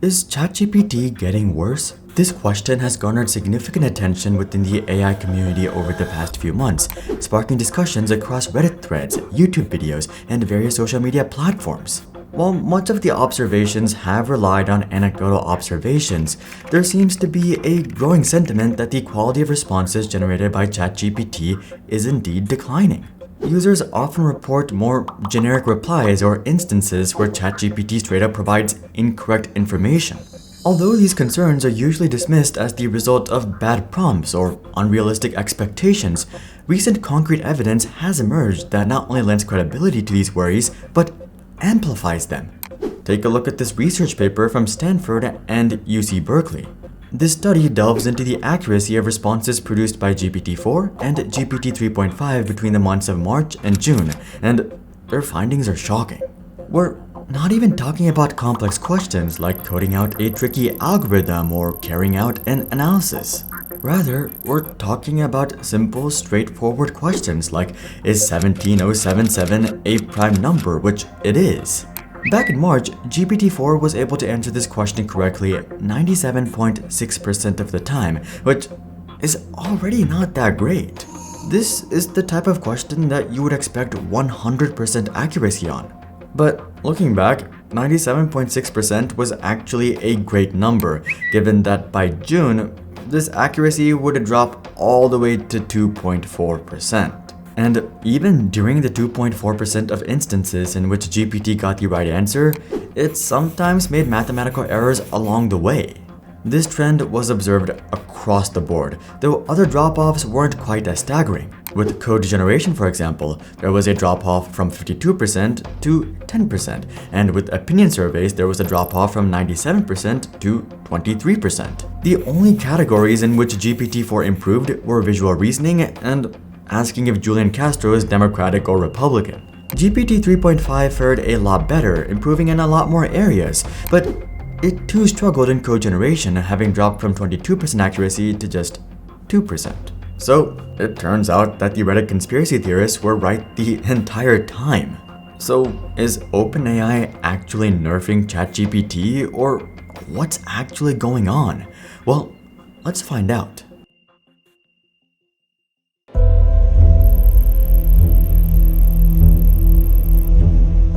Is ChatGPT getting worse? This question has garnered significant attention within the AI community over the past few months, sparking discussions across Reddit threads, YouTube videos, and various social media platforms. While much of the observations have relied on anecdotal observations, there seems to be a growing sentiment that the quality of responses generated by ChatGPT is indeed declining. Users often report more generic replies or instances where ChatGPT straight up provides incorrect information. Although these concerns are usually dismissed as the result of bad prompts or unrealistic expectations, recent concrete evidence has emerged that not only lends credibility to these worries, but amplifies them. Take a look at this research paper from Stanford and UC Berkeley. This study delves into the accuracy of responses produced by GPT-4 and GPT-3.5 between the months of March and June, and their findings are shocking. We're not even talking about complex questions like coding out a tricky algorithm or carrying out an analysis. Rather, we're talking about simple, straightforward questions like, is 17077 a prime number, which it is? Back in March, GPT-4 was able to answer this question correctly 97.6% of the time, which is already not that great. This is the type of question that you would expect 100% accuracy on. But looking back, 97.6% was actually a great number, given that by June, this accuracy would drop all the way to 2.4%. And even during the 2.4% of instances in which GPT got the right answer, it sometimes made mathematical errors along the way. This trend was observed across the board, though other drop-offs weren't quite as staggering. With code generation, for example, there was a drop-off from 52% to 10%, and with opinion surveys, there was a drop-off from 97% to 23%. The only categories in which GPT-4 improved were visual reasoning and asking if Julian Castro is Democratic or Republican. GPT 3.5 fared a lot better, improving in a lot more areas, but it too struggled in code generation, having dropped from 22% accuracy to just 2%. So it turns out that the Reddit conspiracy theorists were right the entire time. So is OpenAI actually nerfing ChatGPT, or what's actually going on? Well, let's find out.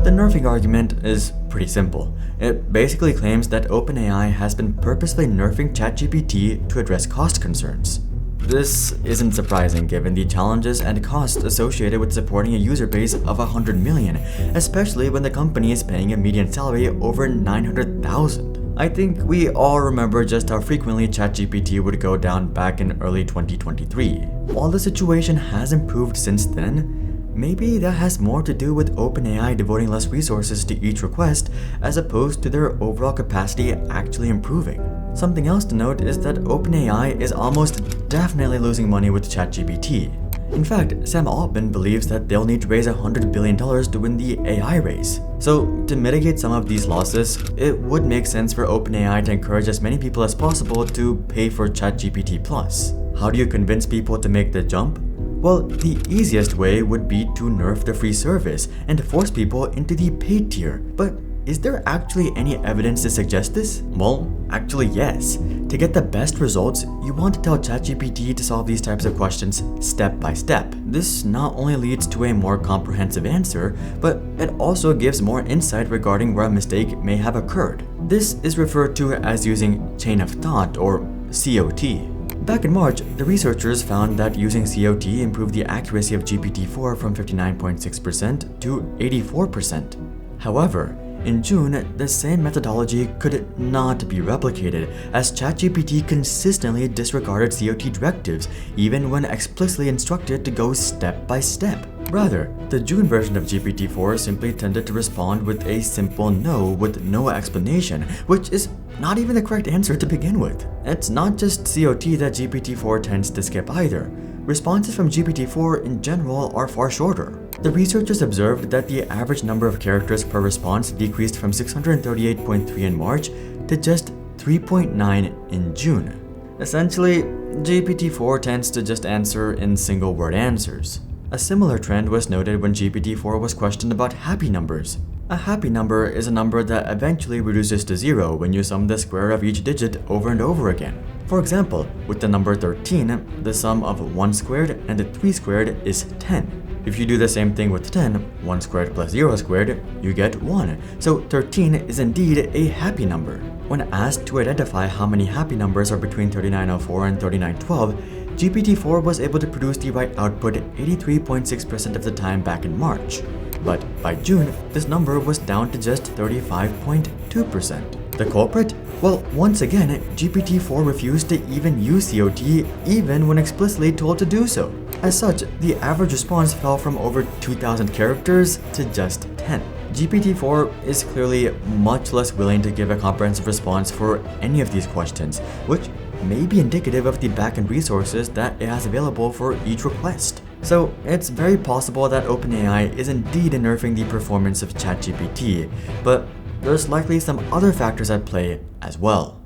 The nerfing argument is pretty simple. It basically claims that OpenAI has been purposely nerfing ChatGPT to address cost concerns. This isn't surprising given the challenges and costs associated with supporting a user base of 100 million, especially when the company is paying a median salary over 900,000. I think we all remember just how frequently ChatGPT would go down back in early 2023. While the situation has improved since then, maybe that has more to do with OpenAI devoting less resources to each request as opposed to their overall capacity actually improving. Something else to note is that OpenAI is almost definitely losing money with ChatGPT. In fact, Sam Altman believes that they'll need to raise $100 billion to win the AI race. So, to mitigate some of these losses, it would make sense for OpenAI to encourage as many people as possible to pay for ChatGPT Plus. How do you convince people to make the jump? Well, the easiest way would be to nerf the free service and force people into the paid tier. But is there actually any evidence to suggest this? Well, actually yes. To get the best results, you want to tell ChatGPT to solve these types of questions step by step. This not only leads to a more comprehensive answer, but it also gives more insight regarding where a mistake may have occurred. This is referred to as using chain of thought, or COT. Back in March, the researchers found that using COT improved the accuracy of GPT-4 from 59.6% to 84%. However, in June, the same methodology could not be replicated, as ChatGPT consistently disregarded COT directives, even when explicitly instructed to go step by step. Rather, the June version of GPT-4 simply tended to respond with a simple no with no explanation, which is not even the correct answer to begin with. It's not just COT that GPT-4 tends to skip either. Responses from GPT-4 in general are far shorter. The researchers observed that the average number of characters per response decreased from 638.3 in March to just 3.9 in June. Essentially, GPT-4 tends to just answer in single-word answers. A similar trend was noted when GPT-4 was questioned about happy numbers. A happy number is a number that eventually reduces to 0 when you sum the square of each digit over and over again. For example, with the number 13, the sum of 1 squared and 3 squared is 10. If you do the same thing with 10, 1 squared plus 0 squared, you get 1. So 13 is indeed a happy number. When asked to identify how many happy numbers are between 3904 and 3912, GPT-4 was able to produce the right output 83.6% of the time back in March. But by June, this number was down to just 35.2%. The culprit? Well, once again, GPT-4 refused to even use COT even when explicitly told to do so. As such, the average response fell from over 2,000 characters to just 10. GPT-4 is clearly much less willing to give a comprehensive response for any of these questions, which may be indicative of the backend resources that it has available for each request. So it's very possible that OpenAI is indeed nerfing the performance of ChatGPT, but there's likely some other factors at play as well.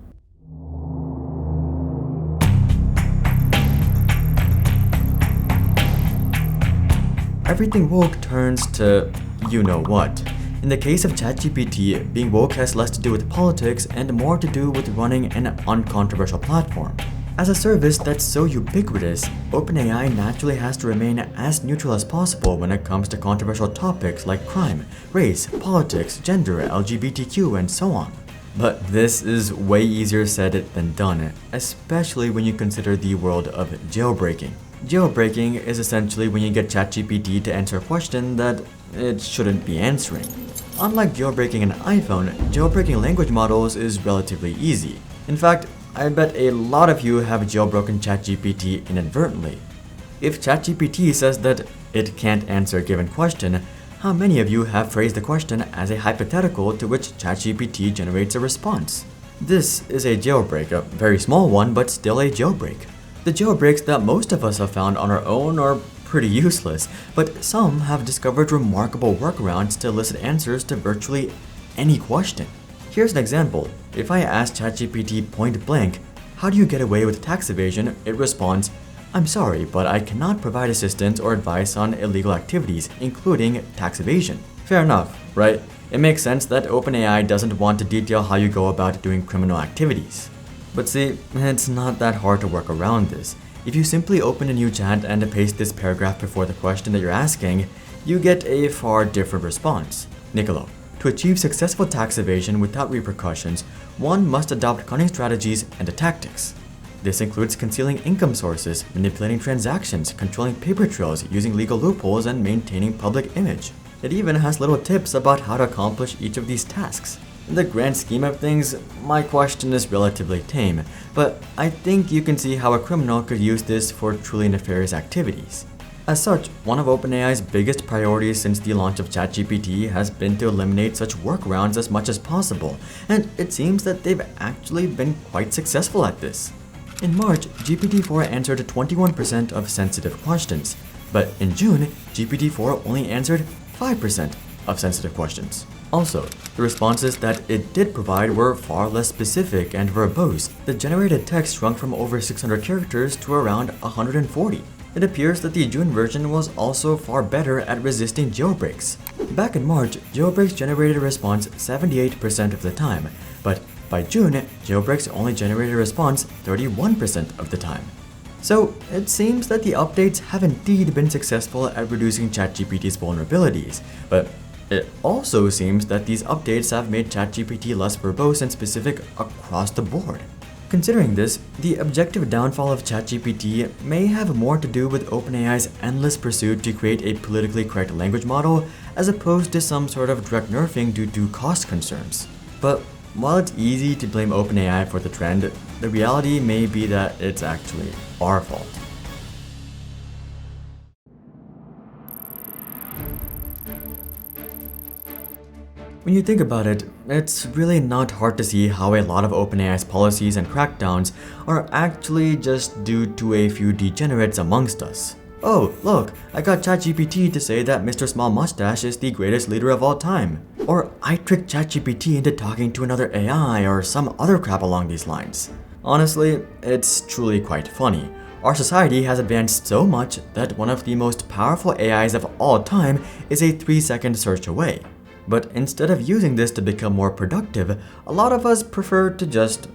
Everything woke turns to you-know-what. In the case of ChatGPT, being woke has less to do with politics and more to do with running an uncontroversial platform. As a service that's so ubiquitous, OpenAI naturally has to remain as neutral as possible when it comes to controversial topics like crime, race, politics, gender, LGBTQ, and so on. But this is way easier said than done, especially when you consider the world of jailbreaking. Jailbreaking is essentially when you get ChatGPT to answer a question that it shouldn't be answering. Unlike jailbreaking an iPhone, jailbreaking language models is relatively easy. In fact, I bet a lot of you have jailbroken ChatGPT inadvertently. If ChatGPT says that it can't answer a given question, how many of you have phrased the question as a hypothetical to which ChatGPT generates a response? This is a jailbreak, a very small one, but still a jailbreak. The jailbreaks that most of us have found on our own are pretty useless, but some have discovered remarkable workarounds to elicit answers to virtually any question. Here's an example. If I ask ChatGPT point blank, "How do you get away with tax evasion?" it responds, "I'm sorry, but I cannot provide assistance or advice on illegal activities, including tax evasion." Fair enough, right? It makes sense that OpenAI doesn't want to detail how you go about doing criminal activities. But see, it's not that hard to work around this. If you simply open a new chat and paste this paragraph before the question that you're asking, you get a far different response. Niccolo, to achieve successful tax evasion without repercussions, one must adopt cunning strategies and tactics. This includes concealing income sources, manipulating transactions, controlling paper trails, using legal loopholes, and maintaining public image. It even has little tips about how to accomplish each of these tasks. In the grand scheme of things, my question is relatively tame, but I think you can see how a criminal could use this for truly nefarious activities. As such, one of OpenAI's biggest priorities since the launch of ChatGPT has been to eliminate such workarounds as much as possible, and it seems that they've actually been quite successful at this. In March, GPT-4 answered 21% of sensitive questions, but in June, GPT-4 only answered 5% of sensitive questions. Also, the responses that it did provide were far less specific and verbose. The generated text shrunk from over 600 characters to around 140. It appears that the June version was also far better at resisting jailbreaks. Back in March, jailbreaks generated a response 78% of the time, but by June, jailbreaks only generated a response 31% of the time. So, it seems that the updates have indeed been successful at reducing ChatGPT's vulnerabilities, but it also seems that these updates have made ChatGPT less verbose and specific across the board. Considering this, the objective downfall of ChatGPT may have more to do with OpenAI's endless pursuit to create a politically correct language model as opposed to some sort of direct nerfing due to cost concerns. But while it's easy to blame OpenAI for the trend, the reality may be that it's actually our fault. When you think about it, it's really not hard to see how a lot of OpenAI's policies and crackdowns are actually just due to a few degenerates amongst us. Oh, look, I got ChatGPT to say that Mr. Small Mustache is the greatest leader of all time. Or I tricked ChatGPT into talking to another AI or some other crap along these lines. Honestly, it's truly quite funny. Our society has advanced so much that one of the most powerful AIs of all time is a 3-second search away. But instead of using this to become more productive, a lot of us prefer to just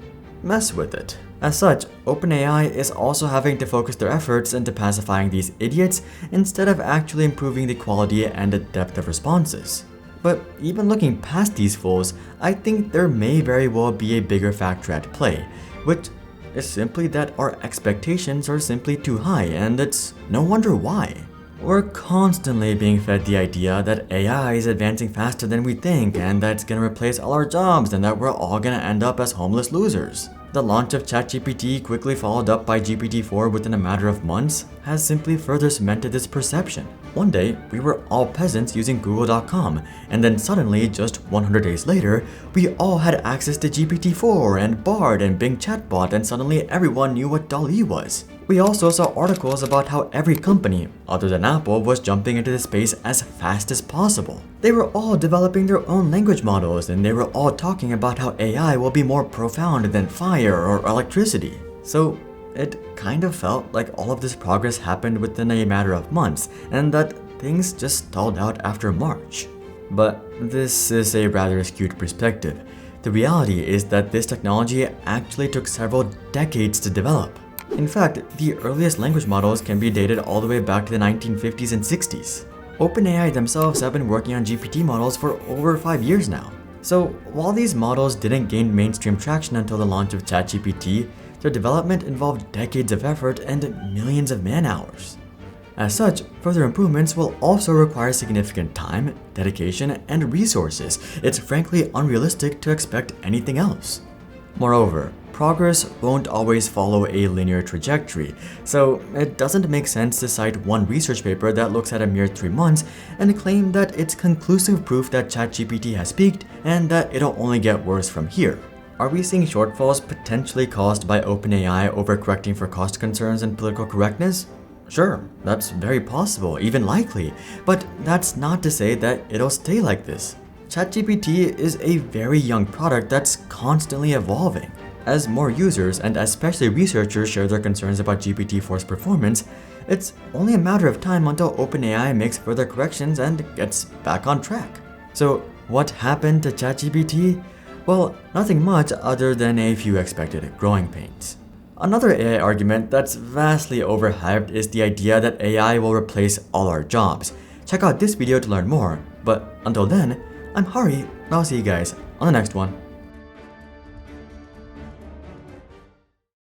mess with it. As such, OpenAI is also having to focus their efforts into pacifying these idiots instead of actually improving the quality and the depth of responses. But even looking past these fools, I think there may very well be a bigger factor at play, which is simply that our expectations are simply too high, and it's no wonder why. We're constantly being fed the idea that AI is advancing faster than we think, and that it's gonna replace all our jobs, and that we're all gonna end up as homeless losers. The launch of ChatGPT, quickly followed up by GPT-4 within a matter of months, has simply further cemented this perception. One day, we were all peasants using Google.com, and then suddenly, just 100 days later, we all had access to GPT-4 and Bard and Bing Chatbot, and suddenly everyone knew what DALL-E was. We also saw articles about how every company, other than Apple, was jumping into the space as fast as possible. They were all developing their own language models, and they were all talking about how AI will be more profound than fire or electricity. So it kind of felt like all of this progress happened within a matter of months, and that things just stalled out after March. But this is a rather skewed perspective. The reality is that this technology actually took several decades to develop. In fact, the earliest language models can be dated all the way back to the 1950s and 60s. OpenAI themselves have been working on GPT models for over 5 years now. So while these models didn't gain mainstream traction until the launch of ChatGPT, their development involved decades of effort and millions of man-hours. As such, further improvements will also require significant time, dedication, and resources. It's frankly unrealistic to expect anything else. Moreover, progress won't always follow a linear trajectory, so it doesn't make sense to cite one research paper that looks at a mere 3 months and claim that it's conclusive proof that ChatGPT has peaked and that it'll only get worse from here. Are we seeing shortfalls potentially caused by OpenAI overcorrecting for cost concerns and political correctness? Sure, that's very possible, even likely, but that's not to say that it'll stay like this. ChatGPT is a very young product that's constantly evolving. As more users and especially researchers share their concerns about GPT-4's performance, it's only a matter of time until OpenAI makes further corrections and gets back on track. So what happened to ChatGPT? Well, nothing much other than a few expected growing pains. Another AI argument that's vastly overhyped is the idea that AI will replace all our jobs. Check out this video to learn more, but until then, I'm Hari, and I'll see you guys on the next one.